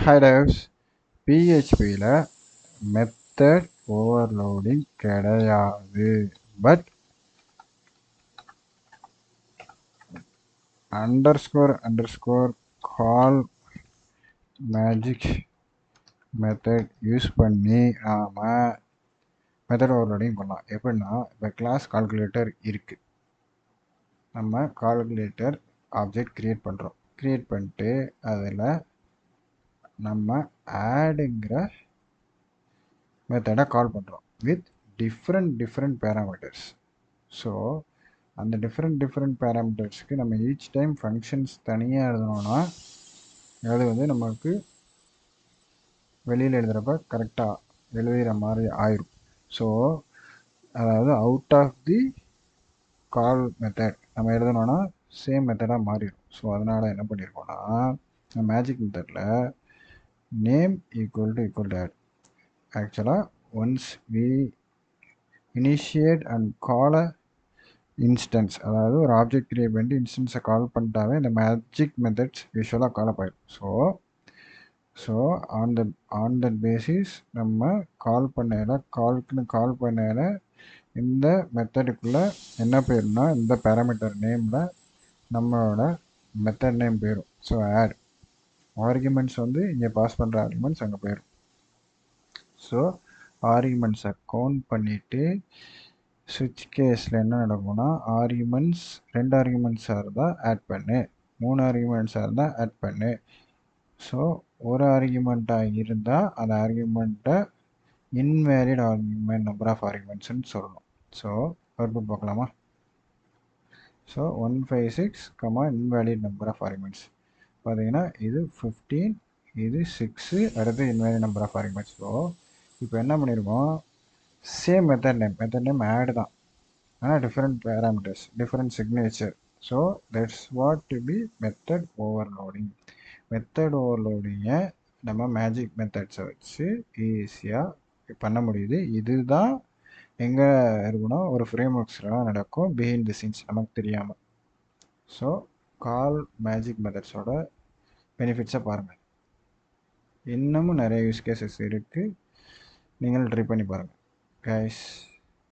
Hi devs, PHPல method overloading கிடையாது. But underscore call magic method use பண்ணி நாம் method overloading பண்ணலாம். எப்படின்னா, இப்போ கிளாஸ் கால்குலேட்டர் இருக்குது. நம்ம கால்குலேட்டர் ஆப்ஜெக்ட் க்ரியேட் பண்ணிட்டு அதில் நம்ம ஆடுங்கிற மெத்தடை கால் பண்ணுறோம் வித் டிஃப்ரெண்ட் பேராமீட்டர்ஸ். ஸோ அந்த டிஃப்ரெண்ட் பேராமீட்டர்ஸ்க்கு நம்ம ஈச் டைம் ஃபங்க்ஷன்ஸ் தனியாக எழுதணும்னா அது நமக்கு வெளியில் எழுதுகிறப்ப கரெக்டாக எழுதுகிற மாதிரி ஆயிரும். ஸோ அதாவது out of the call method நம்ம எழுதணும்னா சேம் மெத்தடாக மாறிடும். ஸோ அதனால் என்ன பண்ணியிருக்கோம்னா, மேஜிக் மெத்தடில் நேம் ஈக்குவல் டு ஆட். ஆக்சுவலாக once we initiate and call a instance, அதாவது ஒரு ஆப்ஜெக்ட் கிரியேட் பண்ணி இன்ஸ்டன்ஸை கால் பண்ணிட்டாவே இந்த மேஜிக் மெத்தட்ஸ் யூஸ்வலாக கால் ஆகிடும். ஸோ ஆன் தட் பேசிஸ் நம்ம கால் பண்ணையில் இந்த மெத்தடுக்குள்ளே என்ன போயிடும்னா, இந்த பேராமீட்டர் நேமில் நம்மளோட மெத்தட் நேம் போயிடும். ஸோ ஆட் ஆர்குமெண்ட்ஸ் இங்கே பாஸ் பண்ணுற ஆர்குமெண்ட்ஸ் அங்கே போயிடும். ஸோ ஆர்குமெண்ட்ஸை கவுண்ட் பண்ணிவிட்டு ஸ்விட்ச் கேஸில் என்ன நடக்கும்னா, ரெண்டு ஆர்குமெண்ட்ஸாக இருந்தால் ஆட் பண்ணு, 3 ஆர்குமெண்ட்ஸாக இருந்தால் ஆட் பண்ணு. ஸோ ஒரு ஆர்குமெண்ட்டாக இருந்தால் அந்த ஆர்குமெண்ட்டை இன்வேலிட் ஆர்குமெண்ட் நம்பர் ஆஃப் ஆர்குமெண்ட்ஸ்ன்னு சொல்லணும். ஸோ அவுட்புட் பார்க்கலாமா? So 156, invalid number of arguments பார்த்தீங்கன்னா இது 15, இது 6, அடுத்து invalid number of arguments. So இப்போ என்ன பண்ணியிருக்கோம், சேம் மெத்தட் நேம் ஆட் தான், ஆனால் different parameters, different signature. So that's what to be method overloading. Method ஓவர்லோடிங்கை நம்ம மேஜிக் மெத்தட்ஸை வச்சு ஈஸியாக பண்ண முடியுது. இதுதான் எங்கே இருக்குன்னா ஒரு ஃப்ரேம் ஒர்க்ஸ்லாம் நடக்கும் பிஹைண்ட் தி சீன்ஸ் நமக்கு தெரியாமல். ஸோ கால் மேஜிக் மெத்தட்ஸோட பெனிஃபிட்ஸை பாருங்கள். இன்னமும் நிறைய யூஸ் கேசஸ் இருக்குது, நீங்கள் ட்ரை பண்ணி பாருங்கள் கைஸ்.